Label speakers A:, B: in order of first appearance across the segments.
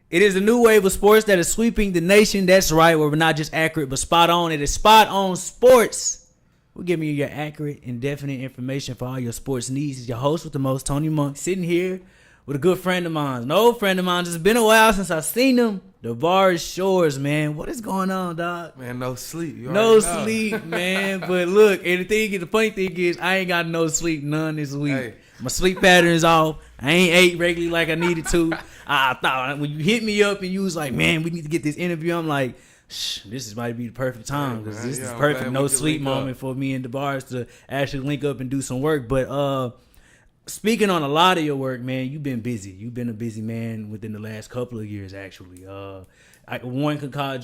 A: It is a new wave of sports that is sweeping the nation. That's right, where we're not just accurate, but spot on. It is Spot On Sports. We're giving you your accurate and definite information for all your sports needs. It's your host with the most, Tony Monk, sitting here with a good friend of mine, an old friend of mine. It's been a while since I've seen him. Davarus Shores, man. What is going on, dog?
B: Man, no sleep.
A: No sleep, man. But look, and the funny thing is, I ain't got no sleep none this week.
B: Hey.
A: My sleep pattern is off. I ain't ate regularly like I needed to. I thought when you hit me up and you was like, man, we need to get this interview. I'm like, this might be the perfect time because this is perfect no sleep moment for me and Davarus to actually link up and do some work. But speaking on a lot of your work, man, you've been busy. You've been a busy man within the last couple of years, actually. One could call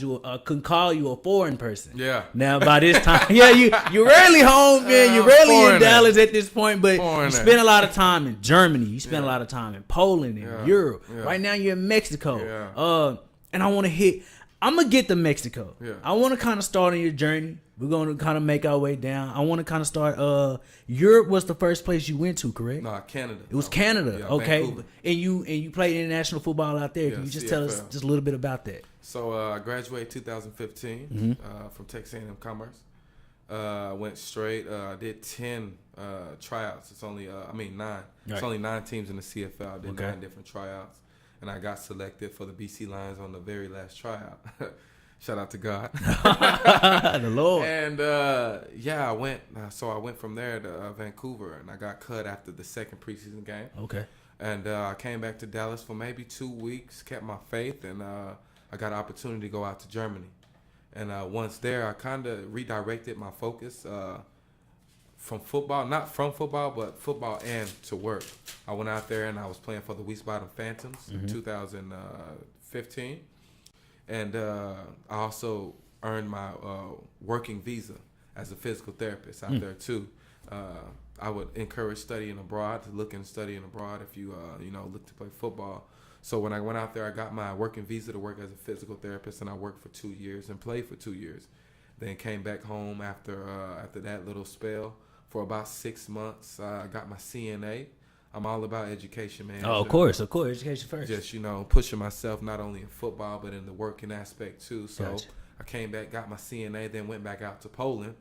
A: you a foreign person.
B: Yeah.
A: Now by this time, yeah, you're rarely home, man. You're rarely in Dallas at this point, but you spend a lot of time in Germany. You spend a lot of time in Poland and Europe. Yeah. Right now you're in Mexico. Yeah. And I want to I'm gonna get to Mexico. Yeah. I want to kind of start on your journey. We're gonna kind of make our way down. I want to kind of start. Europe was the first place you went to, correct?
B: No, Canada.
A: It was Canada.
B: Yeah,
A: okay.
B: Vancouver.
A: And you played international football out there.
B: Yeah,
A: Can you just
B: CFL.
A: tell us just a little bit about that?
B: So I graduated 2015 from Texas A&M Commerce. Went straight. I did 10 tryouts. It's only 9. Right. It's only 9 teams in the CFL. I did 9 different tryouts, and I got selected for the BC Lions on the very last tryout. Shout out to God,
A: the Lord.
B: And I went. So I went from there to Vancouver, and I got cut after the second preseason game.
A: Okay.
B: And I came back to Dallas for maybe 2 weeks, kept my faith, and I got an opportunity to go out to Germany. And once there, I kind of redirected my focus from football, not from football, but football and to work. I went out there and I was playing for the Wiesbaden Phantoms in 2015. And I also earned my working visa as a physical therapist out there too. I would encourage studying abroad, to look into studying abroad if you look to play football. So when I went out there, I got my working visa to work as a physical therapist, and I worked for 2 years and played for 2 years. Then came back home after that little spell for about 6 months. I got my CNA. I'm all about education, man.
A: Oh, of course, education first.
B: Just pushing myself not only in football but in the working aspect too. So gotcha. I came back, got my CNA, then went back out to Poland.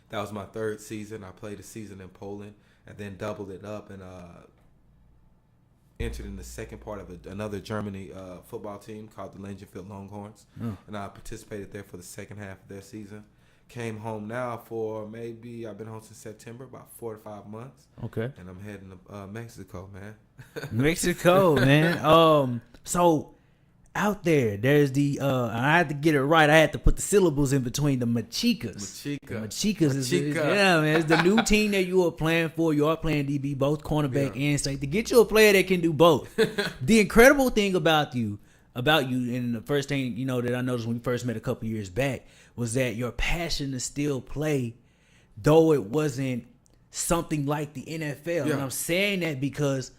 B: That was my 3rd season. I played a season in Poland and then doubled it up and entered in the second part of another Germany football team called the Langenfeld Longhorns. And I participated there for the second half of their season. Came home now for I've been home since September, about 4 to 5 months. Okay. And I'm heading to Mexico, man.
A: Mexico, man. So out there's the I had to get it right. I had to put the syllables in between the Mexicas. Mexicas is man. It's the new team that you are playing for. You are playing DB, both cornerback and safety. To get you a player that can do both. The incredible thing about you, and the first thing that I noticed when we first met a couple years back was that your passion to still play, though it wasn't something like the NFL. Yeah. And I'm saying that because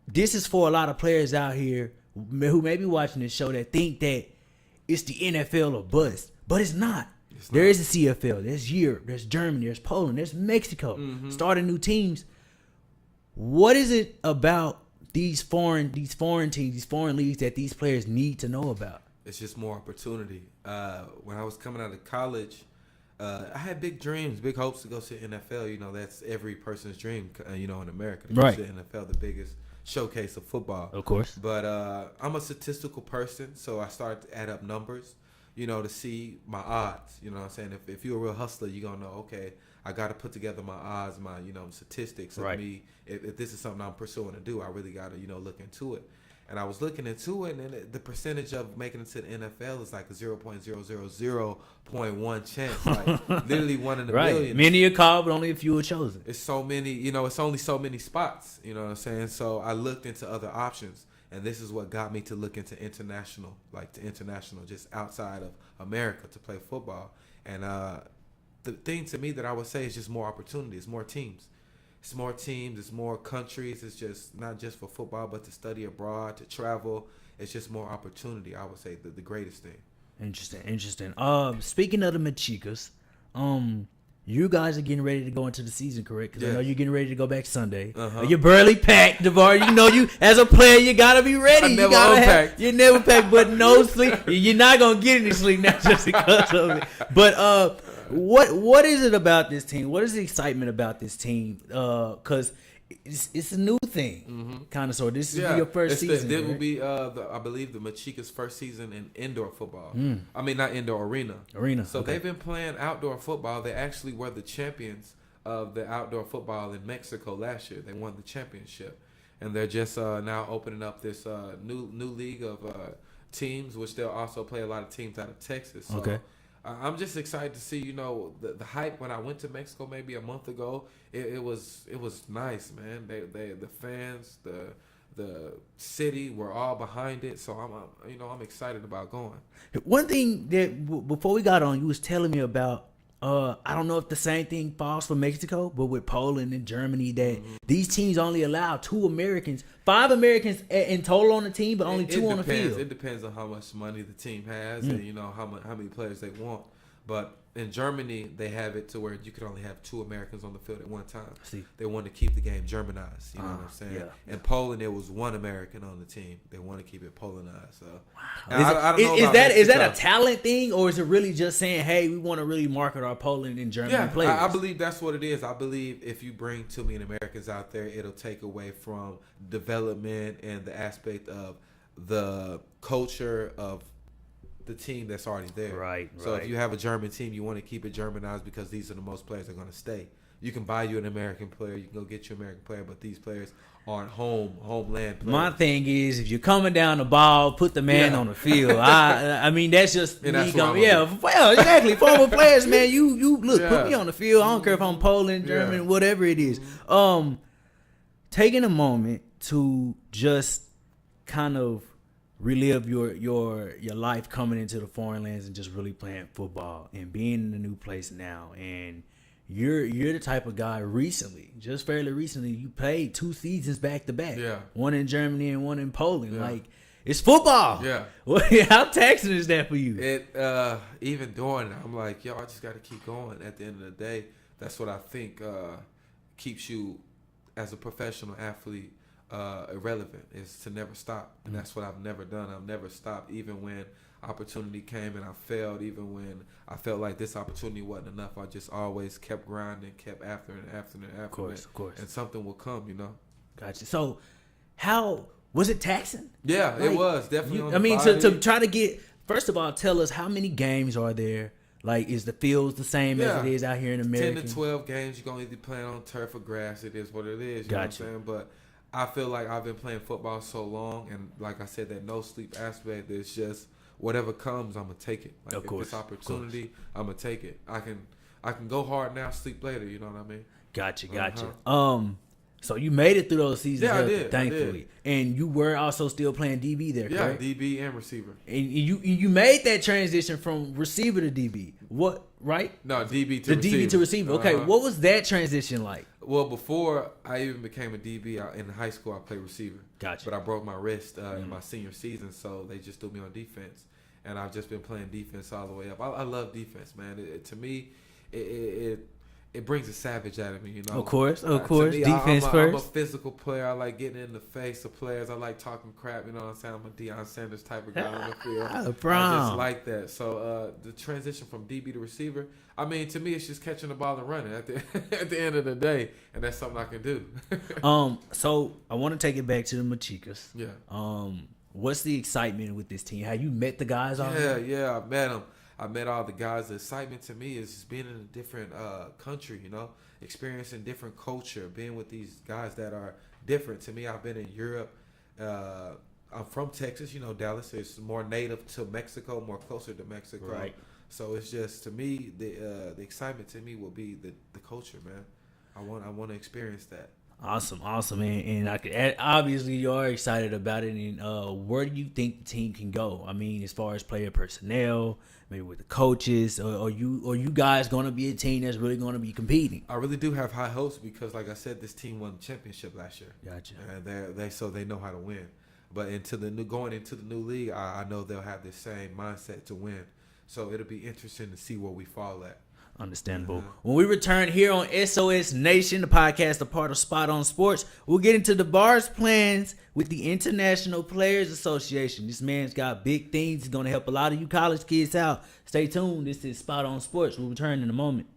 A: this is for a lot of players out here who may be watching this show that think that it's the NFL or bust, but it's not. There is a CFL, there's Europe, there's Germany, there's Poland, there's Mexico, starting new teams. What is it about these foreign teams, these foreign leagues that these players need to know about?
B: It's just more opportunity. When I was coming out of college, I had big dreams, big hopes to go to the NFL. That's every person's dream, in America. To go to the NFL, the biggest showcase of football.
A: Of course.
B: But I'm a statistical person, so I started to add up numbers, to see my odds. You know what I'm saying? If you're a real hustler, you're going to know, okay, I got to put together my odds, my, statistics of me. If this is something I'm pursuing to do, I really got to, look into it. And I was looking into it, and the percentage of making it to the NFL is like a 0.000.1 chance, like literally 1 in a billion.
A: Many are called, but only a few are chosen.
B: It's so many, it's only so many spots, you know what I'm saying? So I looked into other options, and this is what got me to look into international, just outside of America to play football. And the thing to me that I would say is just more opportunities, more teams. It's more teams, it's more countries. It's just not just for football, but to study abroad, to travel. It's just more opportunity, I would say, the greatest thing.
A: Interesting. Speaking of the Mexicas, you guys are getting ready to go into the season, correct? Because I know you're getting ready to go back Sunday.
B: You're
A: barely packed, Davarus. You know, you as a player, you gotta be ready. You're never packed, but no sleep. You're not gonna get any sleep now just because of it. But what is it about this team? What is the excitement about this team? Because it's a new thing, kind of. So this is your first season.
B: It will be, I believe, the Mexicah's first season in indoor football. I mean, not indoor, arena. So they've been playing outdoor football. They actually were the champions of the outdoor football in Mexico last year. They won the championship, and they're just now opening up this new league of teams, which they'll also play a lot of teams out of Texas. So, I'm just excited to see, you know, the hype. When I went to Mexico maybe a month ago, it was nice, man. The fans, the city were all behind it. So I'm excited about going.
A: One thing that before we got on, you was telling me about. I don't know if the same thing falls for Mexico, but with Poland and Germany, that these teams only allow 5 Americans in total on the team, but only 2 on the field.
B: It depends on how much money the team has and, you know, how many players they want. But in Germany, they have it to where you can only have 2 Americans on the field at one time. They want to keep the game Germanized. You know what I'm saying? Yeah. In Poland, there was 1 American on the team. They want to keep it Polonized. So,
A: I don't know is that a talent thing, or is it really just saying, hey, we want to really market our Poland and German players?
B: I believe that's what it is. I believe if you bring too many Americans out there, it'll take away from development and the aspect of the culture of the team that's already there.
A: Right.
B: So if you have a German team, you want to keep it Germanized because these are the most players that are going to stay. You can buy you an American player, you can go get you an American player, but these players aren't homeland players.
A: My thing is, if you're coming down the ball, put the man on the field. I mean, that's just
B: and
A: me going. Well, exactly. Former players, man, you look, put me on the field. I don't care if I'm Poland, German, whatever it is. Taking a moment to just kind of relive your life coming into the foreign lands and just really playing football and being in a new place now. And you're the type of guy fairly recently, you played 2 seasons back to back.
B: Yeah.
A: One in Germany and one in Poland. Yeah. Like, it's football.
B: Yeah.
A: How taxing is that for you?
B: Even doing it, I'm like, I just got to keep going. At the end of the day, that's what I think keeps you as a professional athlete irrelevant, is to never stop. And that's what I've never done. I've never stopped, even when opportunity came and I failed, even when I felt like this opportunity wasn't enough. I just always kept grinding, kept after it. Of course. And something will come, you know.
A: Gotcha. So how was it taxing?
B: Yeah, like, it was definitely.
A: To try to get, first of all, tell us how many games are there? Like, is the fields the same as it is out here in America?
B: 10 to 12 games. You're going to be playing on turf or grass. It is what it is. You know what I'm saying? But I feel like I've been playing football so long, and like I said, that no sleep aspect, it's just whatever comes, I'm going to take it. Like,
A: of course,
B: if it's opportunity, I'm going to take it. I can go hard now, sleep later, you know what I mean?
A: Gotcha. So you made it through those seasons, thankfully.
B: I did.
A: And you were also still playing DB there, correct?
B: Yeah, DB and receiver.
A: And you made that transition from receiver to DB. What, right?
B: No, DB to receiver.
A: DB to receiver. Okay, what was that transition like?
B: Well, before I even became a DB, in high school I played receiver.
A: Gotcha.
B: But I broke my wrist in my senior season, so they just threw me on defense. And I've just been playing defense all the way up. I love defense, man. To me, it brings a savage out of me, you know.
A: Of course.
B: Me,
A: Defense first.
B: I'm a physical player. I like getting in the face of players. I like talking crap, you know what I'm saying? I'm a Deion Sanders type of guy on the field. I just like that. So the transition from DB to receiver, I mean, to me, it's just catching the ball and running at the end of the day, and that's something I can do.
A: So I want to take it back to the Mexicas.
B: Yeah.
A: What's the excitement with this team? Have you met the guys already?
B: Yeah, I met them. I met all the guys. The excitement to me is just being in a different country, you know, experiencing different culture, being with these guys that are different. To me, I've been in Europe. I'm from Texas, you know, Dallas is more native to Mexico, more closer to Mexico.
A: Right.
B: So it's just, to me, the excitement to me will be the culture, man. I want to experience that.
A: Awesome, and obviously you are excited about it. And where do you think the team can go? I mean, as far as player personnel, maybe with the coaches, or you guys going to be a team that's really going to be competing?
B: I really do have high hopes because, like I said, this team won the championship last year.
A: Gotcha.
B: And they know how to win. But going into the new league, I know they'll have the same mindset to win. So it'll be interesting to see where we fall at.
A: Understandable. When we return here on SOS Nation, the podcast, a part of Spot on Sports, we'll get into Davarus' plans with the International Players Association. This man's got big things. He's going to help a lot of you college kids out. Stay tuned. This is Spot on Sports. We'll return in a moment.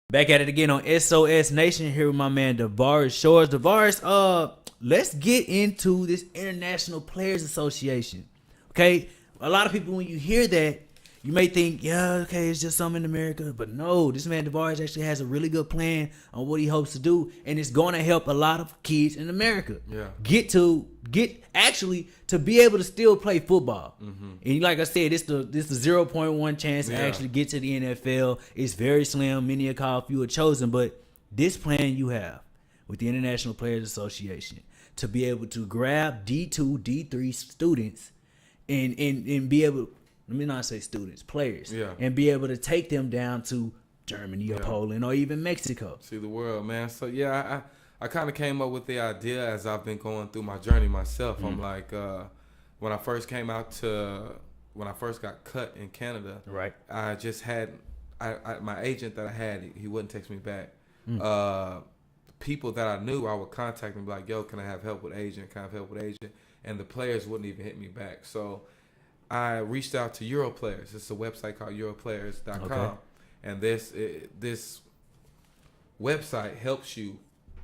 A: Back at it again on SOS Nation here with my man Davarus Shores. Davarus, let's get into this International Players Association. Okay, a lot of people when you hear that, you may think, yeah, okay, it's just something in America, but no, this man Davarus actually has a really good plan on what he hopes to do, and it's going to help a lot of kids in America get actually to be able to still play football. And like I said, this the 0.1 chance to actually get to the NFL. It's very slim. Many are called, few are chosen, but this plan you have with the International Players Association to be able to grab D2, D3 students and be able, let me not say students, players, and be able to take them down to Germany or Poland or even Mexico.
B: See the world, man. So I kind of came up with the idea as I've been going through my journey myself. I'm like, when I first got cut in Canada, I just had my agent that I had, he wouldn't text me back. People that I knew, I would contact them, be like, yo, can I have help with agent? Can I have help with agent? and the players wouldn't even hit me back. So I reached out to Europlayers. It's a website called Europlayers.com,
A: Okay.
B: and this website helps you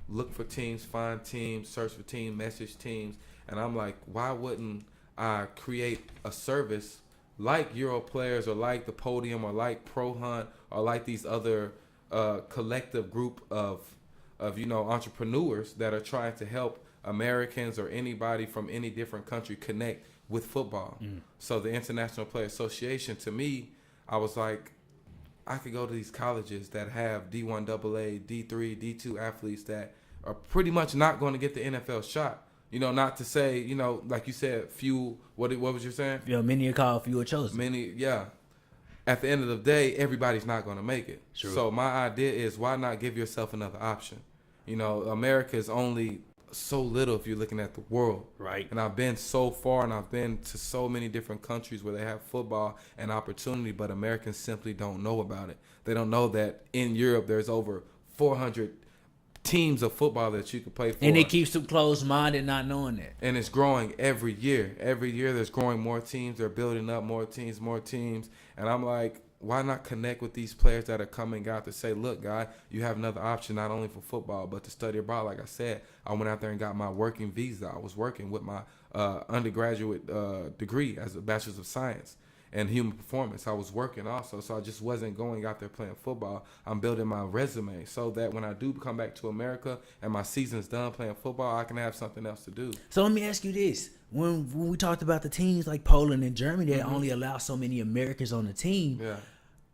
B: look for teams, find teams, search for teams, message teams. And I'm like, why wouldn't I create a service like Europlayers or like the Podium or like Pro Hunt or like these other collective group of entrepreneurs that are trying to help Americans or anybody from any different country connect with football. So the International Player Association, to me, I was like, I could go to these colleges that have D1 AA, D3, D2 athletes that are pretty much not going to get the NFL shot. Not to say, like you said, few. What was you saying?
A: Yeah, many are called, few are chosen.
B: Many, yeah. At the end of the day, everybody's not going to make it.
A: True.
B: So my idea is, why not give yourself another option? America is only so little if you're looking at the world.
A: Right.
B: And I've been so far, and I've been to so many different countries where they have football and opportunity, but Americans simply don't know about it. They don't know that in Europe there's over 400 teams of football that you could play for.
A: And it keeps them closed-minded not knowing that.
B: And it's growing every year. Every year there's growing more teams. They're building up more teams. And I'm like, why not connect with these players that are coming out to say, look, guy, you have another option not only for football but to study abroad. Like I said, I went out there and got my working visa. I was working with my undergraduate degree as a Bachelor's of Science and Human Performance. I was working also, so I just wasn't going out there playing football. I'm building my resume so that when I do come back to America and my season's done playing football, I can have something else to do.
A: So let me ask you this. When we talked about the teams like Poland and Germany that only allow so many Americans on the team,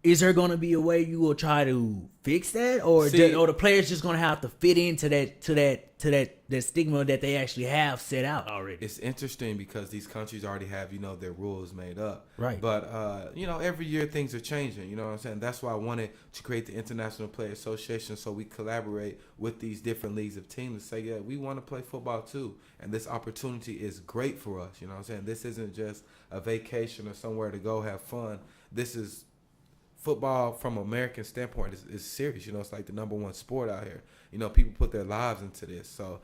A: is there going to be a way you will try to fix that, or the players just going to have to fit into that stigma that they actually have set out already?
B: It's interesting because these countries already have their rules made up,
A: right?
B: But every year things are changing. You know what I'm saying? That's why I wanted to create the International Player Association, so we collaborate with these different leagues of teams to say, yeah, we want to play football too, and this opportunity is great for us. You know what I'm saying? This isn't just a vacation or somewhere to go have fun. This is football from an American standpoint is serious. It's like the number one sport out here. People put their lives into this. So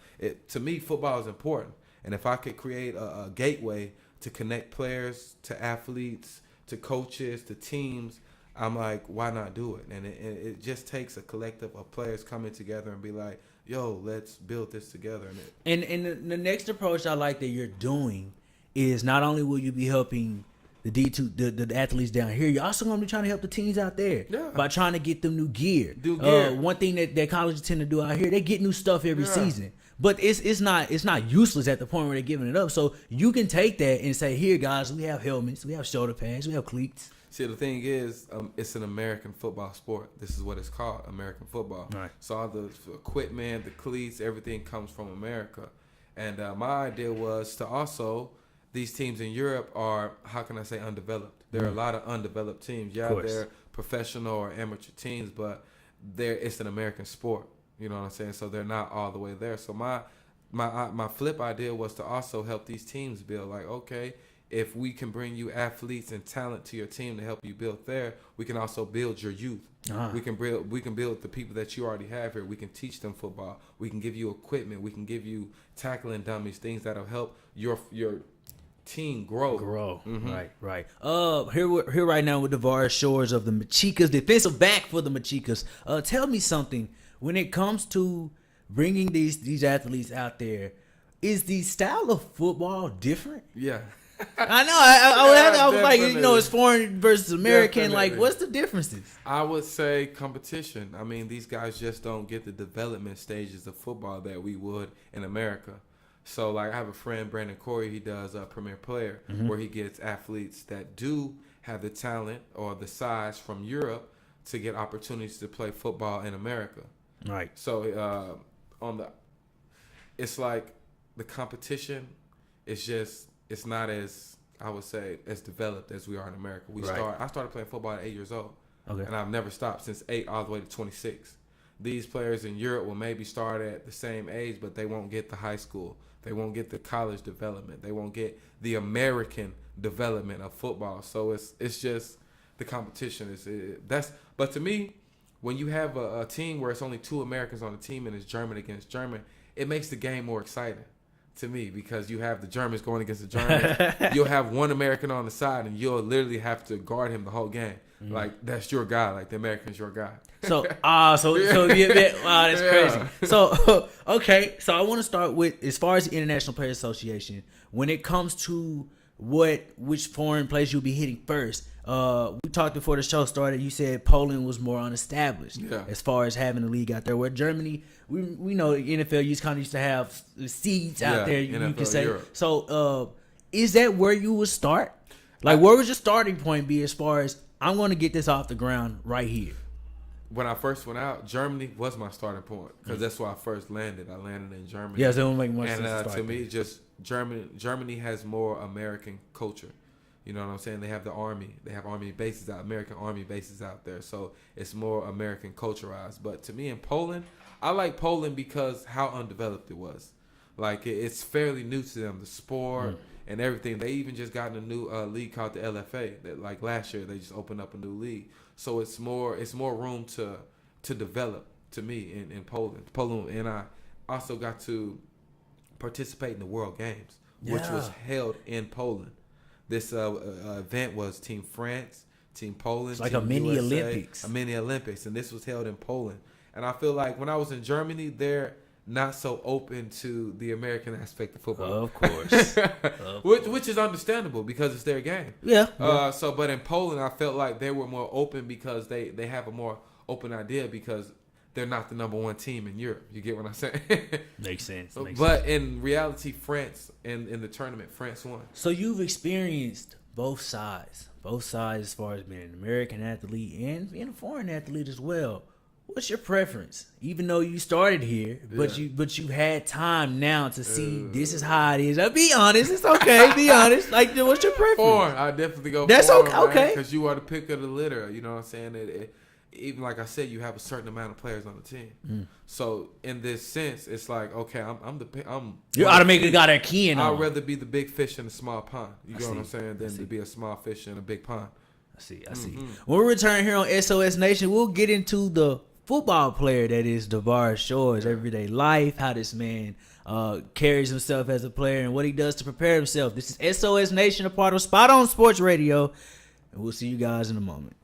B: to me, football is important. And if I could create a gateway to connect players to athletes, to coaches, to teams, I'm like, why not do it? And it just takes a collective of players coming together and be like, yo, let's build this together.
A: And the next approach I like that you're doing is not only will you be helping the D2, the athletes down here, you're also going to be trying to help the teams out there by trying to get them new gear. One thing that colleges tend to do out here, they get new stuff every season. But it's not useless at the point where they're giving it up. So you can take that and say, here, guys, we have helmets, we have shoulder pads, we have cleats.
B: See, the thing is, it's an American football sport. This is what it's called, American football.
A: Right.
B: So all the equipment, the cleats, everything comes from America. And my idea was to also, these teams in Europe are, how can I say, undeveloped. There are a lot of undeveloped teams. Yeah, they're professional or amateur teams, but it's an American sport. You know what I'm saying? So they're not all the way there. So my flip idea was to also help these teams build. Like, okay, if we can bring you athletes and talent to your team to help you build there, we can also build your youth. We can build the people that you already have here. We can teach them football. We can give you equipment. We can give you tackling dummies, things that'll help your team grow. Right. Here right now with Davarus Shores of the Mexicas, defensive back for the Mexicas. Tell me something. When it comes to bringing these athletes out there, is the style of football different? Yeah.
A: I know. I was like, it's foreign versus American.
B: Definitely.
A: Like, what's the differences?
B: I would say competition. I mean, these guys just don't get the development stages of football that we would in America. So, like, I have a friend, Brandon Corey, he does Premier Player, where he gets athletes that do have the talent or the size from Europe to get opportunities to play football in America.
A: Right.
B: So, it's like the competition is just, it's not as, I would say, as developed as we are in America. I started playing football at 8 years old. Okay. And I've never stopped since 8 all the way to 26. These players in Europe will maybe start at the same age, but they won't get the high school. They won't get the college development. They won't get the American development of football. So it's just the competition. But to me, when you have a team where it's only 2 Americans on the team and it's German against German, it makes the game more exciting. to me, because you have the Germans going against the Germans. You'll have one American on the side, and you'll literally have to guard him the whole game. Like, that's your guy. Like, the American's your guy.
A: So wow, that's crazy. So okay, so I want to start with, as far as the International Players Association, when it comes to which foreign place you'll be hitting first. We talked before the show started. You said Poland was more unestablished as far as having a league out there. Where Germany, we know the NFL used to have seeds out there. You can say. Europe. So is that where you would start? Like, where would your starting point be as far as, I'm going to get this off the ground right here?
B: When I first went out, Germany was my starting point, because that's where I first landed. I landed in Germany.
A: Yeah, so it don't make much sense.
B: And to me, just Germany has more American culture. You know what I'm saying? They have the army. They have army bases out, American army bases out there. So it's more American culturalized. But to me, in Poland, I like Poland because how undeveloped it was. Like, it's fairly new to them, the sport and everything. They even just got in a new league called the LFA. That, like, last year, they just opened up a new league. So it's more room to develop, to me, in Poland. And I also got to participate in the World Games, which was held in Poland. This event was Team France, Team Poland.
A: It's like
B: Team
A: a mini
B: USA,
A: Olympics.
B: A mini Olympics, and this was held in Poland. And I feel like when I was in Germany, they're not so open to the American aspect of football.
A: Of course.
B: Which is understandable, because it's their game.
A: Yeah.
B: But in Poland, I felt like they were more open, because they have a more open idea, because they're not the number one team in Europe. You get what I'm saying?
A: Makes sense.
B: But in reality, France, in the tournament, France won.
A: So you've experienced both sides as far as being an American athlete and being a foreign athlete as well. What's your preference? Even though you started here, but you had time now to see this is how it is. Now, be honest, it's okay. Be honest. Like, what's your preference?
B: Foreign. I definitely go.
A: That's
B: foreign,
A: okay.
B: Because you are the pick of the litter. You know what I'm saying? Even like I said, you have a certain amount of players on the team. So in this sense, it's like, okay, you
A: automatically got a key in.
B: I'd rather be the big fish in a small pond. You know what I'm saying? Than to be a small fish in a big pond.
A: I see. When we return here on SOS Nation, we'll get into the football player that is Davarus Shore's everyday life, how this man carries himself as a player, and what he does to prepare himself. This is SOS Nation, a part of Spot On Sports Radio, and we'll see you guys in a moment.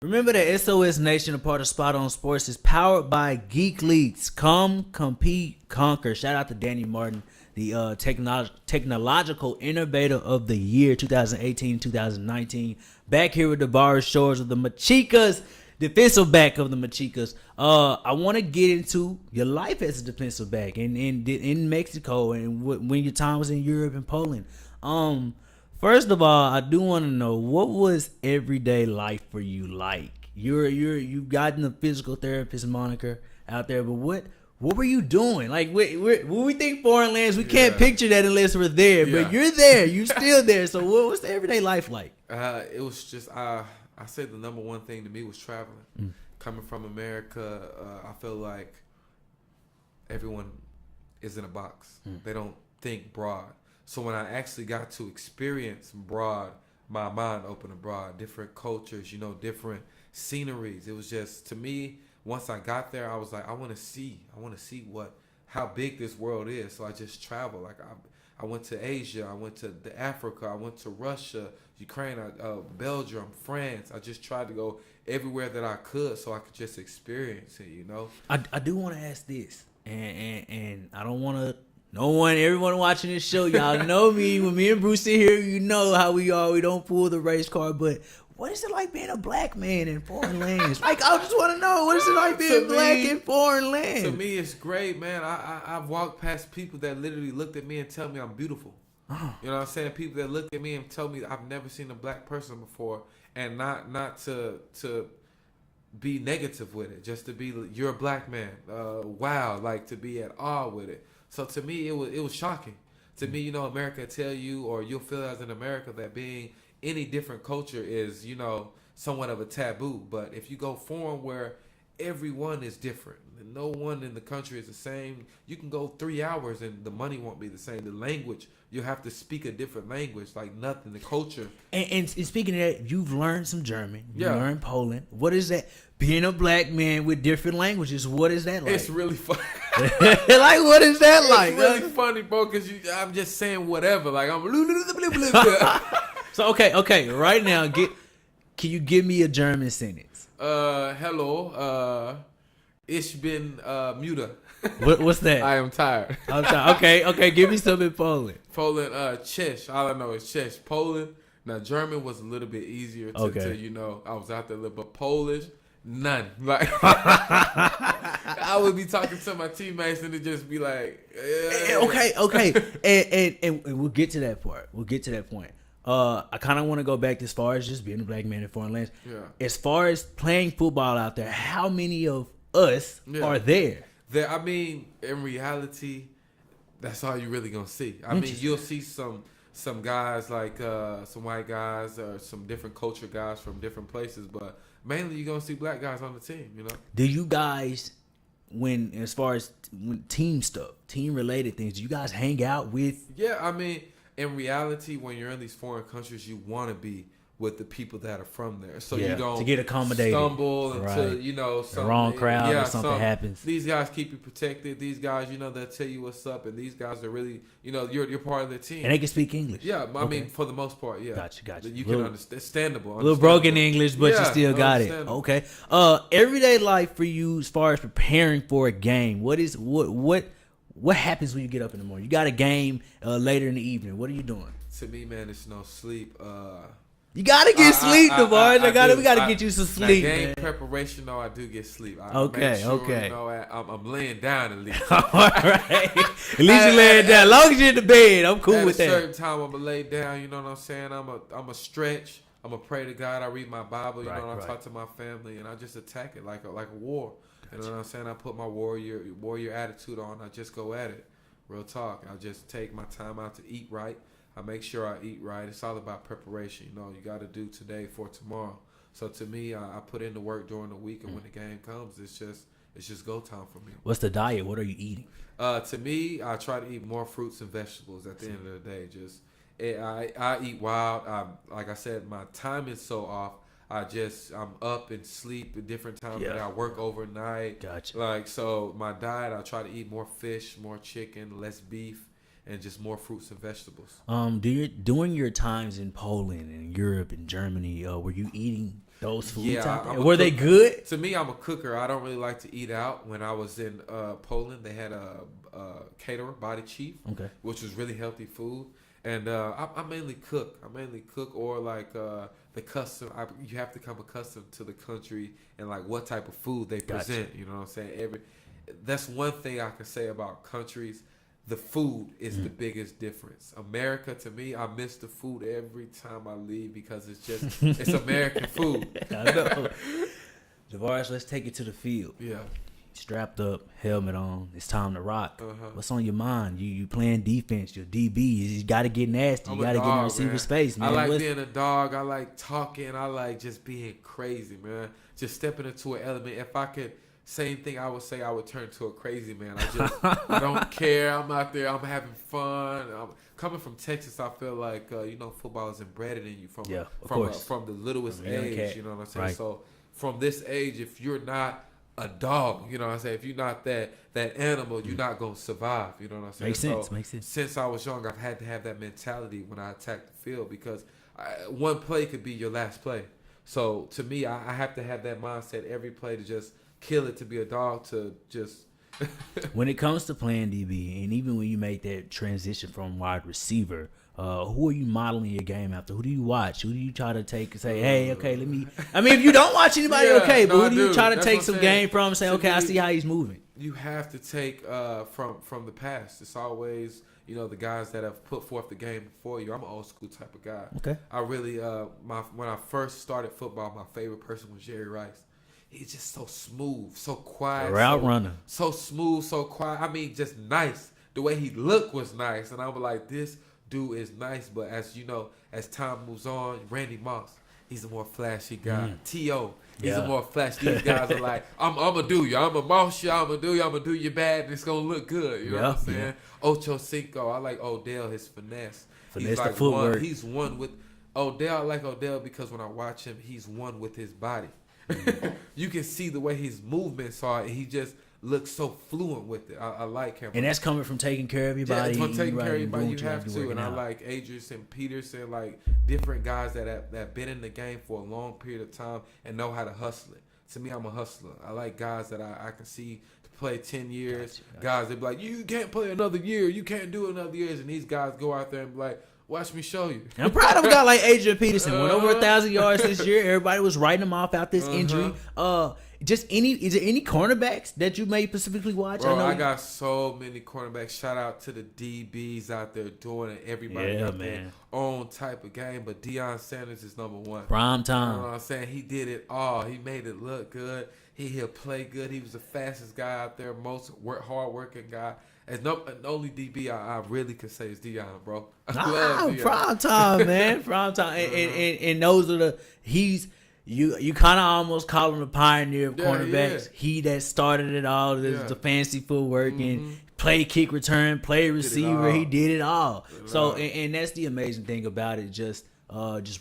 A: Remember that SOS Nation, a part of Spot on Sports, is powered by GEEKLETES. Come, compete, conquer. Shout out to Danny Martin, the technological innovator of the year 2018-2019. Back here with Davarus shores of the Mexicas, defensive back of the Mexicas. I want to get into your life as a defensive back in Mexico and when your time was in Europe and Poland. First of all, I do want to know, what was everyday life for you like? You've gotten the physical therapist moniker out there, but what were you doing? Like, when we think foreign lands, we can't picture that unless we're there. Yeah. But you're there, you're still there. So what's the everyday life like?
B: It was just I say the number one thing to me was traveling. Coming from America, I feel like everyone is in a box. They don't think broad. So when I actually got to experience broad, my mind opened abroad, different cultures, different sceneries. It was just, to me, once I got there, I was like, I want to see how big this world is. So I just traveled. Like I went to Asia, I went to Africa, I went to Russia, Ukraine, Belgium, France. I just tried to go everywhere that I could so I could just experience it,
A: I do want to ask this, and I don't want to. Everyone watching this show, y'all know me. When me and Bruce sit here, you know how we are. We don't pull the race card, but what is it like being a black man in foreign lands? Like, I just want to know, what is it like being black in foreign lands?
B: To me, it's great, man. I've walked past people that literally looked at me and tell me I'm beautiful. Oh. You know what I'm saying? People that look at me and tell me I've never seen a black person before, and not to be negative with it, just to be, you're a black man. Wow, like to be at awe with it. So to me, it was shocking. To me, America tell you, or you'll feel as an America, that being any different culture is, somewhat of a taboo. But if you go foreign where everyone is different, no one in the country is the same. You can go 3 hours and the money won't be the same. The language, you have to speak a different language, like nothing. The culture. And
A: speaking of that, you've learned some German. You learned Poland. What is that? Being a black man with different languages, what is that like?
B: It's really funny.
A: Like, what is that like?
B: It's really funny, bro, because I'm just saying whatever. Like, I'm...
A: So, okay. Right now, can you give me a German sentence?
B: Hello. Ich bin müde.
A: What's that?
B: I am tired.
A: I'm tired. Okay. Give me something in Poland.
B: Poland, Czech. All I know is Czech. Poland. Now, German was a little bit easier to I was out there a little, but Polish, none. Like, I would be talking to my teammates and it just be like,
A: okay. And we'll get to that part. We'll get to that point. I kind of want to go back as far as just being a black man in foreign lands. Yeah. As far as playing football out there, how many of us are there?
B: I mean, in reality, that's all you're really gonna see. I mean, you'll see some guys, like some white guys or some different culture guys from different places, but mainly you're gonna see black guys on the team.
A: Do you guys, as far as team stuff, team related things, do you guys hang out with?
B: Yeah, I mean, in reality, when you're in these foreign countries, you want to be with the people that are from there, so you don't
A: to get accommodated,
B: stumble into
A: the wrong crowd or something happens.
B: These guys keep you protected. These guys, they'll tell you what's up, and these guys are really, you're part of the team,
A: and they can speak English.
B: Yeah, I mean, for the most part, yeah.
A: Gotcha.
B: You can understand. A
A: little broken English, but you still got it. Okay. Everyday life for you, as far as preparing for a game. What happens when you get up in the morning? You got a game later in the evening. What are you doing?
B: To me, man, it's no sleep.
A: You gotta get sleep, Davarus. We gotta get you some sleep.
B: Game preparation, though, I do get sleep.
A: Okay.
B: I'm laying down at least.
A: All right. At least you're laying down. As long as you're in the bed, I'm cool with that.
B: At a certain time, I'm gonna lay down. You know what I'm saying? I'm a stretch. I'm gonna pray to God. I read my Bible. I talk to my family, and I just attack it like a war. Gotcha. You know what I'm saying? I put my warrior attitude on. I just go at it. Real talk. I just take my time out to eat right. I make sure I eat right. It's all about preparation. You got to do today for tomorrow. So to me, I put in the work during the week, and when the game comes, it's just go time for me.
A: What's the diet? What are you eating?
B: To me, I try to eat more fruits and vegetables at the end of the day. I eat wild. Like I said, my time is so off. I'm up and sleep at different times. Yeah. I work overnight.
A: Gotcha.
B: So my diet, I try to eat more fish, more chicken, less beef, and just more fruits and vegetables.
A: During your times in Poland and Europe and Germany, were you eating Those foods
B: Yeah,
A: out there. Were they good?
B: To me, I'm a cooker. I don't really like to eat out. When I was in Poland, they had a caterer, Body Chief, which was really healthy food. And I mainly cook. Or like the custom. You have to become accustomed to the country and like what type of food they present. You know what I'm saying? That's one thing I can say about countries. The food is the biggest difference. America, to me, I miss the food every time I leave because it's American food.
A: I know. Davarus, let's take it to the field.
B: Yeah.
A: Strapped up, helmet on. It's time to rock. What's on your mind? You playing defense. Your DB. You got to get nasty. You got to get in receiver space, man.
B: I like being a dog. I like talking. I like just being crazy, man. Just stepping into an element. If I could... Same thing I would say I would turn to a crazy man. I don't care. I'm out there. I'm having fun. Coming from Texas, I feel like, football is embedded in you from the littlest age. You know what I'm saying? Right. So from this age, if you're not a dog, you know what I'm saying? If you're not that animal, you're not going to survive. You know what I'm saying?
A: Makes sense.
B: Since I was young, I've had to have that mentality when I attack the field because one play could be your last play. So to me, I have to have that mindset every play to just kill it, to be a dog, to just
A: when it comes to playing DB, and even when you make that transition from wide receiver, who are you modeling your game after? Who do you watch? Who do you try to take and say, hey, okay, let me... I mean, if you don't watch anybody, okay, but who do you try to take some game from and say, okay, I see how he's moving?
B: You have to take from the past. It's always, the guys that have put forth the game before you. I'm an old school type of guy.
A: Okay.
B: I really, when I first started football, my favorite person was Jerry Rice. He's just so smooth, so quiet.
A: Route runner.
B: So smooth, so quiet. I mean, just nice. The way he looked was nice. And I was like, this dude is nice. But as you know, as time moves on, Randy Moss, he's a more flashy guy. T.O., he's a more flashy. These guys are like, I'm going to do you. I'm going to moss you. I'm going to do you bad. And it's going to look good. You know what I'm saying? Yeah. Ocho Cinco. I like Odell, his finesse.
A: He's like the footwork.
B: He's one with Odell. I like Odell because when I watch him, he's one with his body. You can see the way his movements are, and he just looks so fluent with it. I like him.
A: And that's coming from taking care of your body.
B: Yeah, from taking care of your body, you have to. And I like Adrius and Peterson, like different guys that have been in the game for a long period of time and know how to hustle it. To me, I'm a hustler. I like guys that I can see to play 10 years. Gotcha. Guys, they be like, you can't play another year. You can't do another year. And these guys go out there and be like, watch me show you.
A: I'm proud of a guy like Adrian Peterson. Went over 1,000 yards this year. Everybody was writing him off out this injury. Is there any cornerbacks that you may specifically watch?
B: Bro, I got so many cornerbacks. Shout out to the DBs out there doing it. Everybody got their own type of game. But Deion Sanders is number one.
A: Prime time.
B: You know what I'm saying? He did it all. He made it look good. He'll play good. He was the fastest guy out there, most hard-working guy. As the only DB I really could say is Deion, bro. I love Deion.
A: Prime time, man. Prime time. And those are you kind of almost call him the pioneer of cornerbacks. Yeah. He that started it all. The fancy footwork and play kick return, play receiver. He did it all. So and that's the amazing thing about it. Just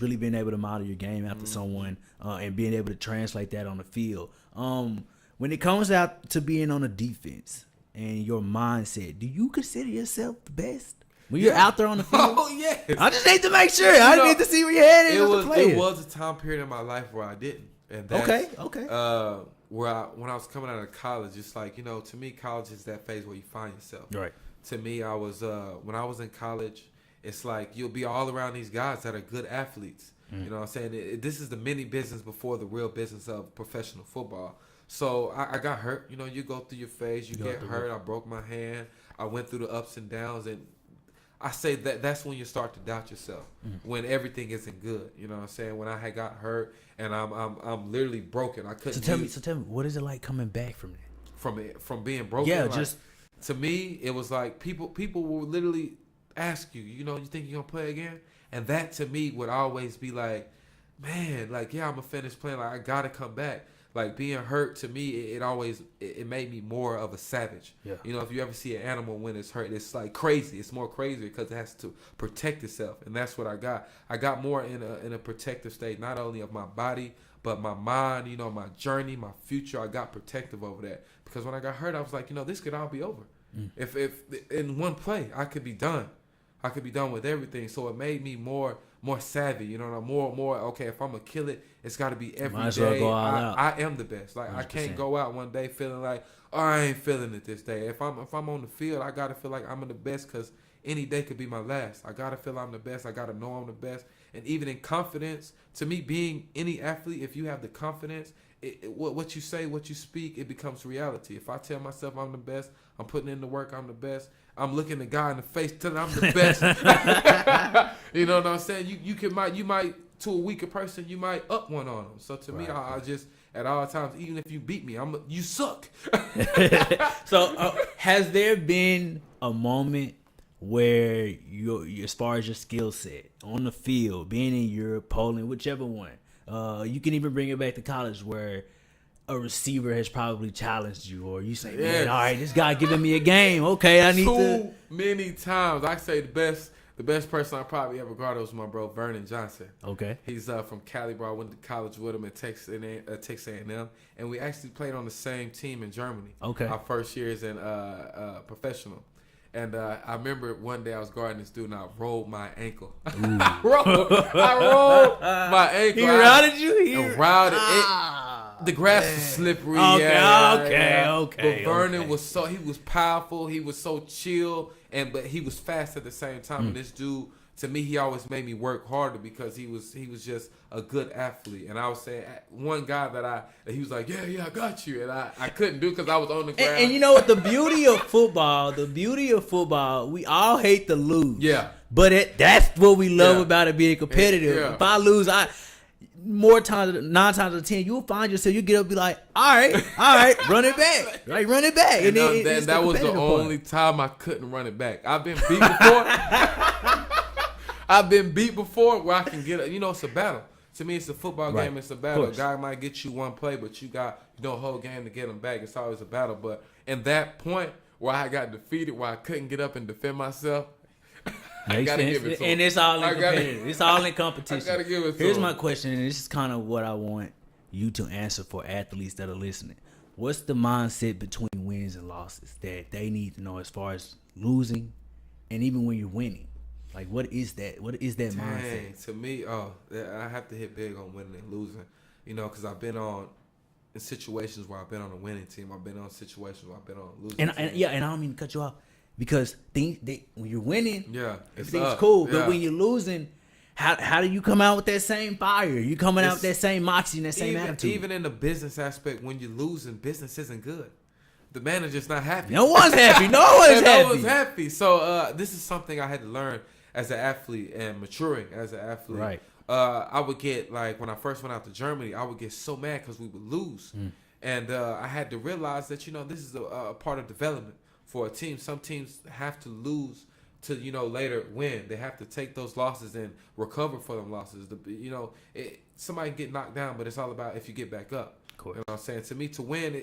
A: really being able to model your game after someone and being able to translate that on the field. When it comes out to being on a defense and your mindset, do you consider yourself the best when you're out there on the field?
B: Oh, yes.
A: I just need to make sure. I need to see where your head is as a player.
B: It was a time period in my life where I didn't. And that's,
A: okay.
B: When I was coming out of college, it's like, to me, college is that phase where you find yourself.
A: Right.
B: To me, I was when I was in college, it's like you'll be all around these guys that are good athletes. You know what I'm saying? This is the mini business before the real business of professional football. So I got hurt. You go through your phase. You get hurt. I broke my hand. I went through the ups and downs. And I say that's when you start to doubt yourself, when everything isn't good. You know what I'm saying? When I had got hurt and I'm literally broken. I couldn't.
A: So tell me, what is it like coming back from that?
B: From being broken?
A: Yeah,
B: like, to me, it was like people will literally ask you, you think you're going to play again? And that to me would always be like, man, like, yeah, I'm going to finish playing. Like, I got to come back. Like, being hurt, to me, it made me more of a savage.
A: Yeah.
B: If you ever see an animal when it's hurt, it's like crazy. It's more crazy because it has to protect itself. And that's what I got. I got more in a protective state, not only of my body, but my mind, my journey, my future. I got protective over that. Because when I got hurt, I was like, this could all be over. If in one play, I could be done. I could be done with everything. So it made me more more savvy. You know, more. Okay, if I'm gonna kill it, it's got to be every
A: Might as
B: day.
A: well go all out.
B: I am the best. Like
A: 100%.
B: I can't go out one day feeling like, oh, I ain't feeling it this day. If I'm on the field, I gotta feel like I'm the best, because any day could be my last. I gotta feel I'm the best. I gotta know I'm the best. And even in confidence, to me, being any athlete, if you have the confidence, what you say, what you speak, it becomes reality. If I tell myself I'm the best, I'm putting in the work, I'm the best, I'm looking the guy in the face telling I'm the best. You know what I'm saying? You might to a weaker person, you might up one on them. So to me, I just at all times, even if you beat me, you suck.
A: So has there been a moment where you, as far as your skill set on the field, being in Europe, Poland, whichever one, you can even bring it back to college, where a receiver has probably challenged you, or you say, man, all right, this guy giving me a game. Okay, I need
B: Too many times. I say the best person I probably ever guarded was my bro Vernon Johnson.
A: Okay.
B: He's from Cali, bro. I went to college with him at Texas A&M, and we actually played on the same team in Germany.
A: Okay.
B: Our first years in professional. And I remember one day I was guarding this dude, and I rolled my ankle. I rolled my ankle.
A: He routed you?
B: Routed it. The grass was slippery.
A: Okay.
B: But Vernon was he was powerful. He was so chill, but he was fast at the same time. And this dude, to me, he always made me work harder, because he was just a good athlete. And I was saying, one guy that he was like, yeah, I got you, and I couldn't do it because I was on the ground.
A: And you know what? The beauty of football, we all hate to lose.
B: Yeah.
A: But that's what we love about it being competitive.
B: Yeah.
A: If I lose, 9 times out of 10, you'll find yourself, you get up and be like, all right, run it back. Right, run it back.
B: And that was the only time I couldn't run it back. I've been beat before. Where I can get it. You know, it's a battle. To me, it's a football game. It's a battle. A guy might get you one play, but you got a whole game to get him back. It's always a battle. But in that point where I got defeated, where I couldn't get up and defend myself, I gotta give it to him.
A: And it's all in competitive. It's all in competition.
B: I gotta give it to
A: Here's
B: him.
A: my question, and this is kind of what I want you to answer for athletes that are listening. What's the mindset between wins and losses that they need to know, as far as losing and even when you're winning? Like, what is that? What is that mindset?
B: To me, I have to hit big on winning and losing. You know, because I've been in situations where I've been on a winning team. I've been on situations where I've been on a losing team.
A: And I don't mean to cut you off, because when you're winning, everything's
B: up.
A: cool. But when you're losing, how do you come out with that same fire? You coming out with that same moxie and that same attitude.
B: Even in the business aspect, when you're losing, business isn't good. The manager's not happy.
A: No one's happy. No one's
B: happy. So this is something I had to learn as an athlete and maturing as an athlete.
A: Right.
B: I would get, like, when I first went out to Germany, I would get so mad because we would lose. And I had to realize that, this is a part of development for a team. Some teams have to lose to, later win. They have to take those losses and recover for them losses. Somebody get knocked down, but it's all about if you get back up.
A: Cool.
B: You know what I'm saying? To me, to win,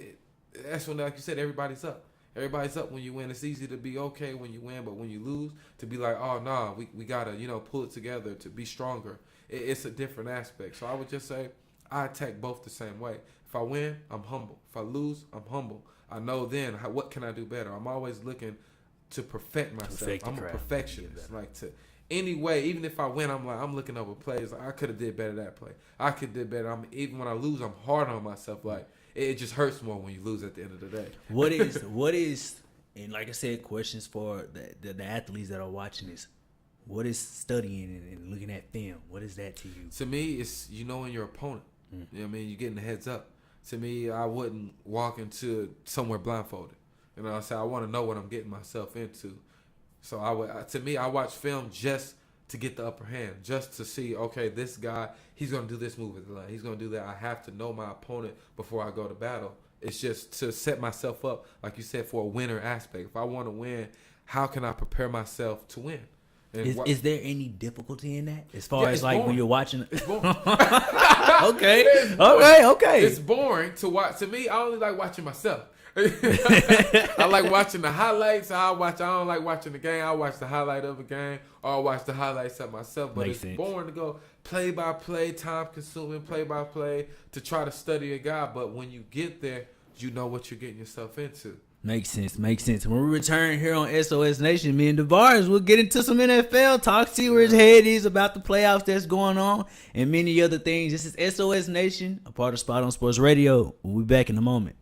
B: that's when, like you said, everybody's up. Everybody's up when you win. It's easy to be okay when you win, but when you lose, to be like, oh, nah, we got to, pull it together to be stronger. It's a different aspect. So I would just say I attack both the same way. If I win, I'm humble. If I lose, I'm humble. I know then what can I do better. I'm always looking to perfect myself. I'm a perfectionist. Like, to any way, even if I win, I'm looking over plays. Like, I could have did better that play. I could have did better. Even when I lose, I'm hard on myself. Like, it just hurts more when you lose at the end of the day.
A: What is, and like I said, questions for the athletes that are watching this. What is studying and looking at film? What is that to you?
B: To me, it's knowing your opponent. You know what I mean? You're getting the heads up. To me, I wouldn't walk into somewhere blindfolded. You know what I'm saying? I want to know what I'm getting myself into. So I watch film just to get the upper hand, just to see, okay, this guy, he's going to do this move at the line. He's going to do that. I have to know my opponent before I go to battle. It's just to set myself up, like you said, for a winner aspect. If I want to win, how can I prepare myself to win?
A: Is there any difficulty in that? As far as like
B: boring.
A: when you're watching?
B: It's boring.
A: Okay.
B: It's boring to watch. To me, I only like watching myself. I like watching the highlights. I don't like watching the game. I watch the highlight of a game, or I watch the highlights of myself. But
A: Makes sense.
B: Boring to go play by play, time consuming play by play to try to study a guy. But when you get there, you know what you're getting yourself into.
A: Makes sense. Makes sense. When we return here on SOS Nation, me and Davarus, we'll get into some NFL talk, see where his head is about the playoffs that's going on, and many other things. This is SOS Nation, a part of Spot on Sports Radio. We'll be back in a moment.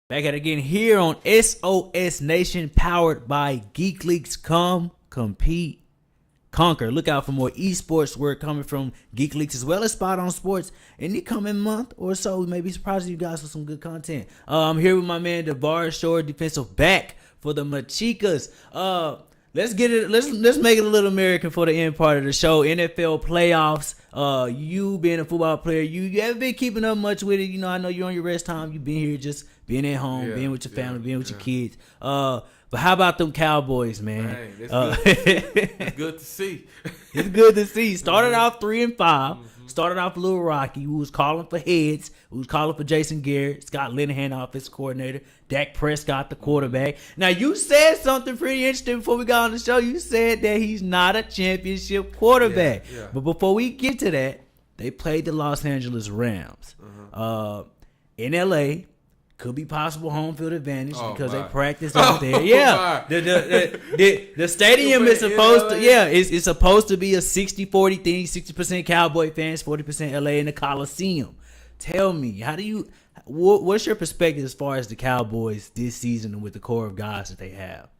A: Back at it again here on SOS Nation, powered by Geek Leagues. Come, compete, conquer. Look out for more esports work coming from Geek Leagues as well as Spot on Sports in the coming month or so. We may be surprising you guys with some good content. I'm here with my man Davarus, short defensive back for the Mexicas. Let's get it. Let's make it a little American for the end part of the show. NFL playoffs. You being a football player, you haven't been keeping up much with it. You know, I know you're on your rest time. You've been here just being at home, being with your family, being with your kids. But how about them Cowboys, man?
B: Hey, it's good to see.
A: It's good to see. Started off 3-5. Started off a little rocky. We was calling for heads. We was calling for Jason Garrett, Scott Linehan, offensive coordinator, Dak Prescott, the quarterback. Now, you said something pretty interesting before we got on the show. You said that he's not a championship quarterback. Yeah. But before we get to that, they played the Los Angeles Rams in L.A., could be possible home field advantage because they practice out there. Yeah, the stadium is supposed to. Yeah, it's supposed to be a 60-40 thing. 60% Cowboy fans, 40% LA in the Coliseum. Tell me, what's your perspective as far as the Cowboys this season and with the core of guys that they have?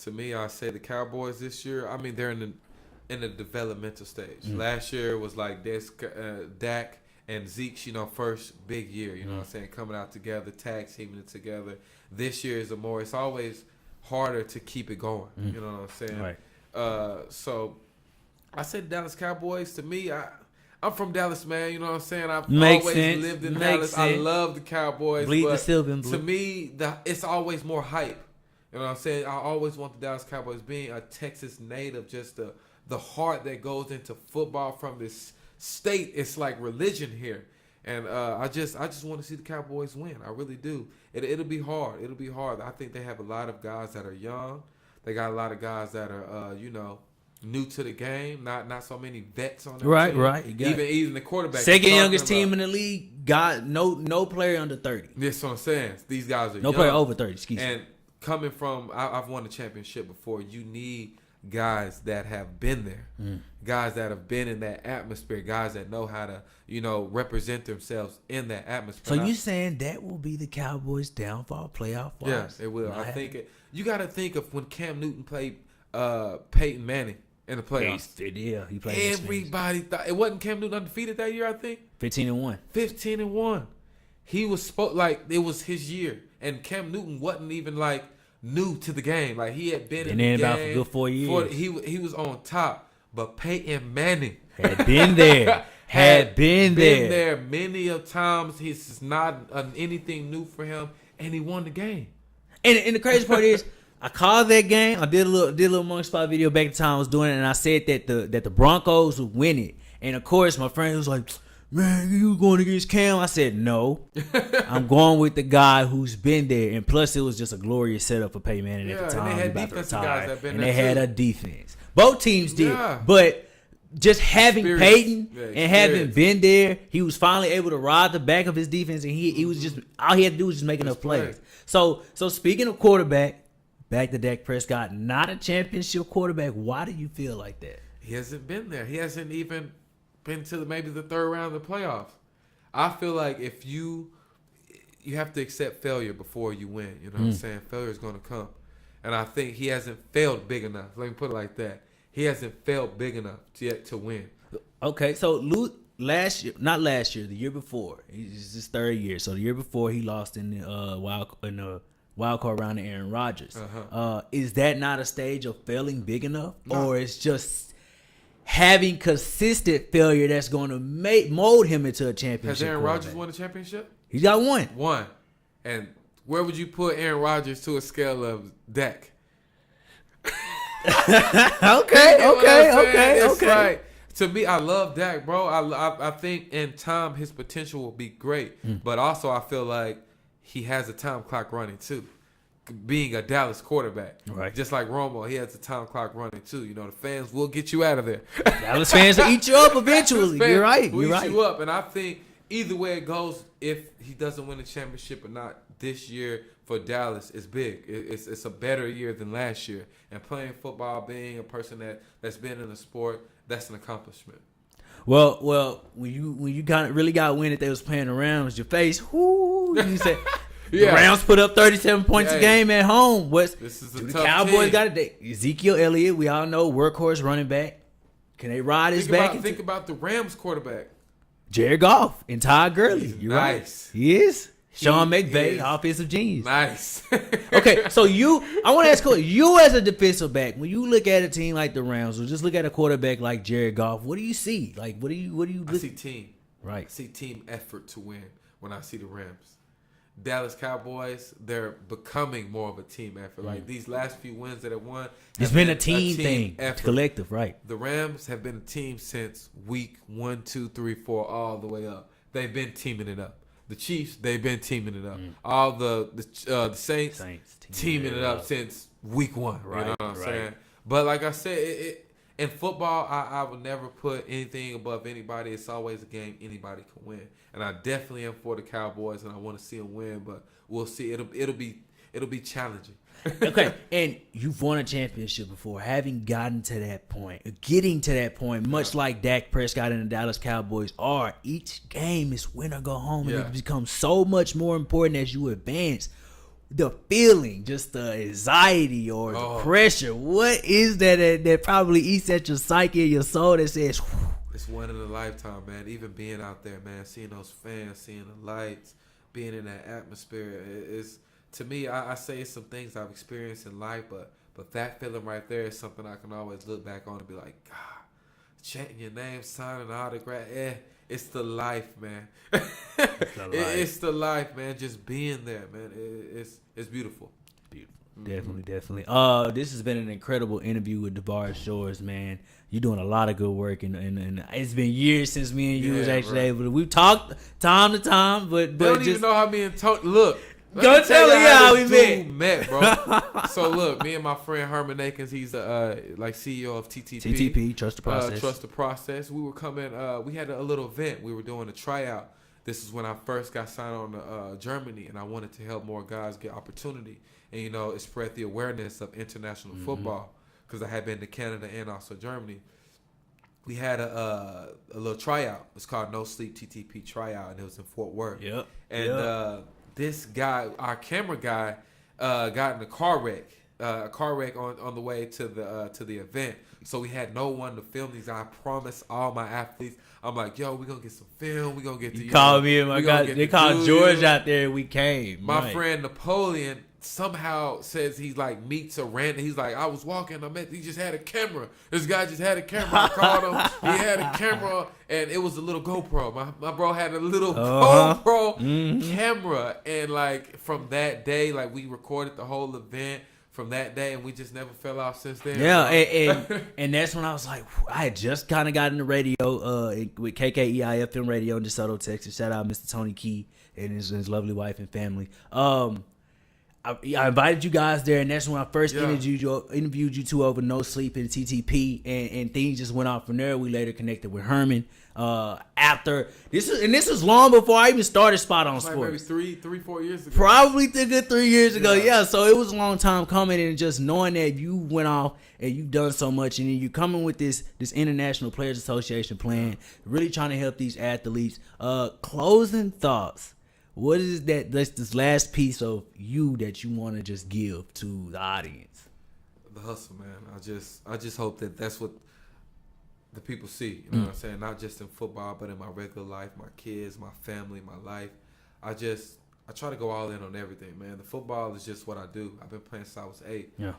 B: To me, I say the Cowboys this year. I mean, they're in the developmental stage. Last year was like this, Dak and Zeke's, first big year, what I'm saying, coming out together, tag teaming it together. This year is it's always harder to keep it going, you know what I'm saying?
A: Right.
B: So I said Dallas Cowboys. To me, I'm from Dallas, man, you know what I'm saying? I've
A: Makes
B: always
A: sense.
B: lived in
A: Makes
B: Dallas.
A: sense.
B: I love the Cowboys.
A: Bleed
B: but
A: the silver and blue.
B: to me, it's always more hype. You know what I'm saying? I always want the Dallas Cowboys, being a Texas native, just the heart that goes into football from this state. It's like religion here, and I just want to see the Cowboys win. I really do. It'll be hard. It'll be hard. I think they have a lot of guys that are young. They got a lot of guys that are new to the game. Not so many vets on their team.
A: Right.
B: Even the quarterback.
A: Second youngest team in the league. Got no player under 30.
B: That's what I'm saying. These guys are
A: no
B: young.
A: player over 30. Excuse me.
B: And coming from, I've won a championship before. You need guys that have been there, guys that have been in that atmosphere, guys that know how to, represent themselves in that atmosphere.
A: So you saying that will be the Cowboys' downfall playoff?
B: Yes, it will. I think you got to think of when Cam Newton played Peyton Manning in the playoffs.
A: Yeah, he played.
B: Everybody thought it wasn't Cam Newton undefeated that year. I think
A: 15-1.
B: 15-1. He was like it was his year, and Cam Newton wasn't even like new to the game. Like he had been in the game
A: about for good 4 years.
B: He was on top, but Peyton Manning
A: had been there. had been
B: there many of times. It's not anything new for him, and he won the game.
A: And the crazy part is, I called that game. I did a little Monkey Spot video back in the time I was doing it, and I said that the Broncos would win it. And of course, my friend was like, "Man, you going against Cam?" I said, "No, I'm going with the guy who's been there." And plus, it was just a glorious setup for Peyton Manning at the time.
B: And they had
A: about to
B: defensive
A: retire,
B: guys that been
A: and
B: there
A: they had
B: too.
A: a defense. Both teams did,
B: Yeah.
A: but just having Peyton and
B: experience.
A: having been there, he was finally able to ride the back of his defense, and he was just all he had to do was just make enough plays. So speaking of quarterback, back to Dak Prescott, not a championship quarterback. Why do you feel like that?
B: He hasn't been there. He hasn't even been to maybe the third round of the playoffs. I feel like if you have to accept failure before you win. You know what I'm saying? Failure is going to come. And I think he hasn't failed big enough. Let me put it like that. He hasn't failed big enough yet to win.
A: Okay, so not last year, the year before. It's his third year. So the year before, he lost in the wild card round to Aaron Rodgers. Is that not a stage of failing big enough? No. Or it's just having consistent failure that's going to mold him into a championship?
B: Has Aaron Rodgers won a championship?
A: He's got one.
B: One. And where would you put Aaron Rodgers to a scale of Dak?
A: Okay.
B: Like, to me, I love Dak, bro. I think in time his potential will be great. But also I feel like he has a time clock running too. Being a Dallas quarterback.
A: Right.
B: Just like Romo, he has a time clock running too. The fans will get you out of there.
A: Dallas fans will eat you up eventually. You're right.
B: Will
A: You're
B: eat
A: right.
B: you up. And I think either way it goes, if he doesn't win the championship or not this year for Dallas, it's big. It's a better year than last year. And playing football, being a person that's been in the sport, that's an accomplishment.
A: Well, when you kind of really got wind that they was playing around, was your face, whoo, you said, The Rams put up 37 points a game at home.
B: This is a
A: the
B: tough
A: Cowboys
B: team.
A: got it. Ezekiel Elliott, we all know, workhorse running back. Can they ride his back?
B: Think about the Rams quarterback.
A: Jared Goff and Todd Gurley. You're
B: nice.
A: Right. He is. Sean McVay, offensive genius.
B: Nice.
A: Okay, so I want to ask you as a defensive back, when you look at a team like the Rams, or just look at a quarterback like Jared Goff, what do you see? Like, what do you?
B: I see team.
A: Right.
B: I see team effort to win when I see the Rams. Dallas Cowboys, they're becoming more of a team effort. Like these last few wins that have won,
A: it's been a team thing, effort. Collective, right?
B: The Rams have been a team since week 1, 2, 3, 4, all the way up. They've been teaming it up. The Chiefs, they've been teaming it up. All the Saints teaming it up since week 1. Right, you know what I'm saying? But like I said, in football, I would never put anything above anybody. It's always a game anybody can win, and I definitely am for the Cowboys, and I want to see them win. But we'll see. It'll be challenging.
A: Okay, and you've won a championship before, having gotten to that point, getting to that point, much like Dak Prescott and the Dallas Cowboys are. Each game is win or go home, and it becomes so much more important as you advance. The feeling, just the anxiety or the pressure, what is that probably eats at your psyche and your soul that says, whew.
B: It's one in a lifetime, man. Even being out there, man, seeing those fans, seeing the lights, being in that atmosphere, is to me, I say it's some things I've experienced in life, but that feeling right there is something I can always look back on and be like, God, chanting your name, signing an autograph, it's the life, man. It's the life, man. Just being there, man. It's beautiful.
A: Beautiful. Definitely. This has been an incredible interview with Davarus Shores, man. You're doing a lot of good work, and it's been years since me and you was actually able to. We've talked time to time, but
B: they don't even know how me and look.
A: Go tell me how we
B: met, bro. So look, me and my friend Herman Akins, he's like CEO of TTP.
A: TTP, Trust the Process.
B: Trust the Process. We were coming. We had a little event. We were doing a tryout. This is when I first got signed on to Germany, and I wanted to help more guys get opportunity and spread the awareness of international football, because I had been to Canada and also Germany. We had a little tryout. It's called No Sleep TTP tryout, and it was in Fort Worth.
A: Yep.
B: And this guy, our camera guy, got in a car wreck on the way to the event. So we had no one to film these. I promised all my athletes, I'm like, yo, we're going to get some film. We're going to get to
A: you. Called me and my guy. They called George out there. We came.
B: My friend Napoleon somehow says he's like meets a random. He's like, I was walking. He just had a camera. This guy just had a camera. I called him. He had a camera, and it was a little GoPro. My bro had a little GoPro camera, and like from that day, like we recorded the whole event from that day, and we just never fell off since then.
A: Yeah, and that's when I was like, I had just kind of got in the radio with KKEI FM radio in DeSoto, Texas. Shout out Mr. Tony Key and his lovely wife and family. I invited you guys there, and that's when I first interviewed you two over No Sleep and TTP, and things just went off from there. We later connected with Herman. After this is long before I even started Spot on Sports.
B: Maybe 3-4 years ago.
A: Probably a good 3 years ago. Yeah. So it was a long time coming, and just knowing that you went off and you've done so much, and then you're coming with this International Players Association plan, really trying to help these athletes. Closing thoughts. What is this last piece of you that you want to just give to the audience?
B: The hustle, man. I just hope that that's what the people see. You know what I'm saying? Not just in football, but in my regular life, my kids, my family, my life. I try to go all in on everything, man. The football is just what I do. I've been playing since I was 8. Yeah.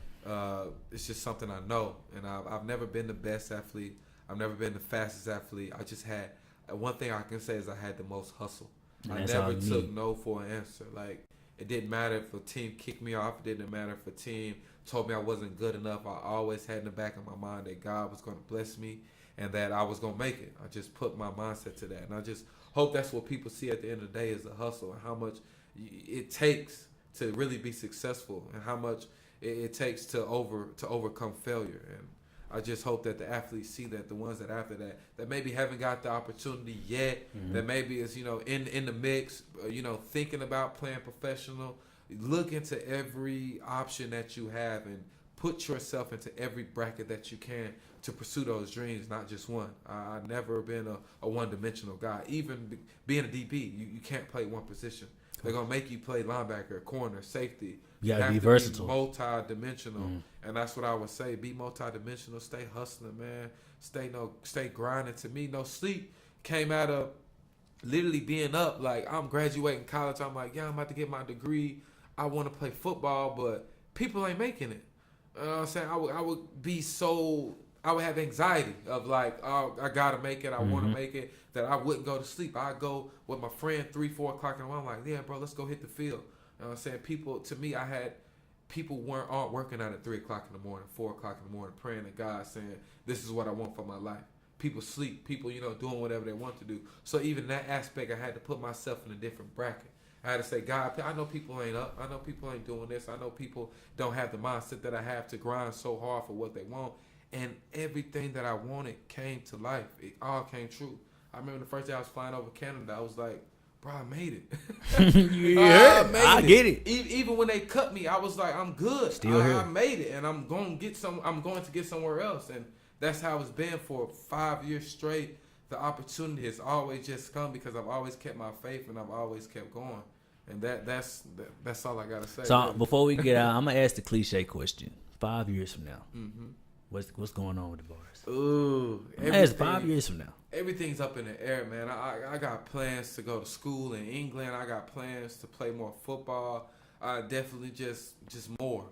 B: It's just something I know, and I've never been the best athlete. I've never been the fastest athlete. I just had one thing I can say is I had the most hustle. I never took no for an answer. Like, it didn't matter if a team kicked me off. It didn't matter if a team told me I wasn't good enough. I always had in the back of my mind that God was going to bless me and that I was going to make it. I just put my mindset to that. And I just hope that's what people see at the end of the day is the hustle and how much it takes to really be successful and how much it takes to overcome failure. And I just hope that the athletes see that, the ones that after that maybe haven't got the opportunity yet, that maybe is, in the mix, thinking about playing professional, look into every option that you have and put yourself into every bracket that you can to pursue those dreams, not just one. I've never been a one-dimensional guy. Even being a DB, you can't play one position. They're going to make you play linebacker, corner, safety.
A: You got to be
B: versatile. Multi-dimensional. And that's what I would say. Be multi-dimensional. Stay hustling, man. Stay grinding. To me, no sleep came out of literally being up. Like, I'm graduating college. I'm like, yeah, I'm about to get my degree. I want to play football, but people ain't making it. You know what I'm saying? I would have anxiety of like, oh, I got to make it. I want to make it. That I wouldn't go to sleep. I go with my friend 3-4 o'clock in the morning. I'm like, yeah, bro, let's go hit the field. You know what I'm saying? People aren't working out at 3 o'clock in the morning, 4 o'clock in the morning, praying to God saying, this is what I want for my life. People sleep. People, doing whatever they want to do. So even in that aspect, I had to put myself in a different bracket. I had to say, God, I know people ain't up. I know people ain't doing this. I know people don't have the mindset that I have to grind so hard for what they want. And everything that I wanted came to life. It all came true. I remember the first day I was flying over Canada, I was like, bro, I made it. I get it. Even when they cut me, I was like, I'm good. Still here. I made it, and I'm going to get somewhere else. And that's how it's been for 5 years straight. The opportunity has always just come because I've always kept my faith and I've always kept going. And that's all I gotta say.
A: So really. Before we get out, I'm gonna ask the cliche question. 5 years from now, what's going on with Davarus?
B: Ooh,
A: ask 5 years from now.
B: Everything's up in the air, man. I got plans to go to school in England. I got plans to play more football. Definitely just more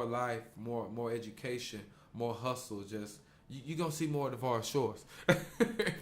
B: life, more education, more hustle. Just you gonna see more of Davarus Shores.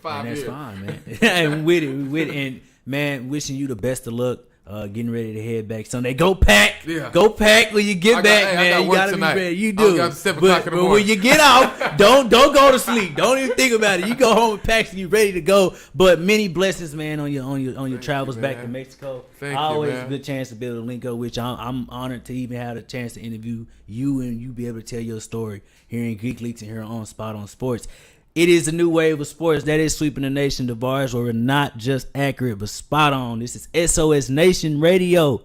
B: 5 years.
A: That's fine, man. And with it, and man, wishing you the best of luck. Getting ready to head back Sunday. Go pack. Yeah. Go pack when you get back, man. You gotta
B: tonight.
A: Be ready. You do.
B: But
A: when you get off, don't go to sleep. Don't even think about it. You go home and pack and you ready to go. But many blessings, man, on your travels back to Mexico. Always a good chance to be able to link up with you. I'm honored to even have a chance to interview you and you be able to tell your story here in GEEKLETES and here on Spot on Sports. It is a new wave of sports that is sweeping the nation. Davarus, where we're not just accurate, but spot on. This is SOS Nation Radio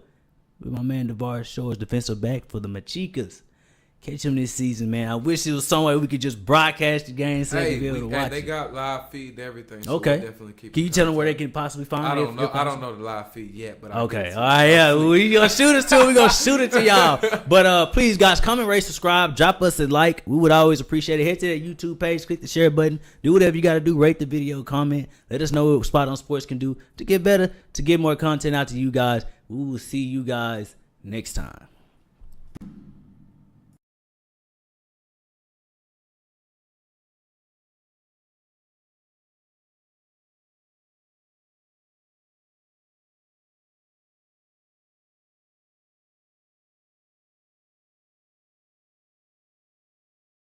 A: with my man Davarus Shores, defensive back for the Mexicas. Catch him this season, man. I wish it was some way we could just broadcast the game so they could be able to watch
B: they
A: it.
B: got live feed and everything. So
A: okay.
B: We'll definitely keep
A: can you tell them where they can possibly find
B: it? I don't know the live feed yet, but
A: okay. All right, yeah. We gonna shoot it to it. We gonna shoot it to y'all. But please, guys, comment, rate, subscribe, drop us a like. We would always appreciate it. Head to that YouTube page, click the share button, do whatever you gotta do. Rate the video, comment. Let us know what Spot on Sports can do to get better, to get more content out to you guys. We will see you guys next time.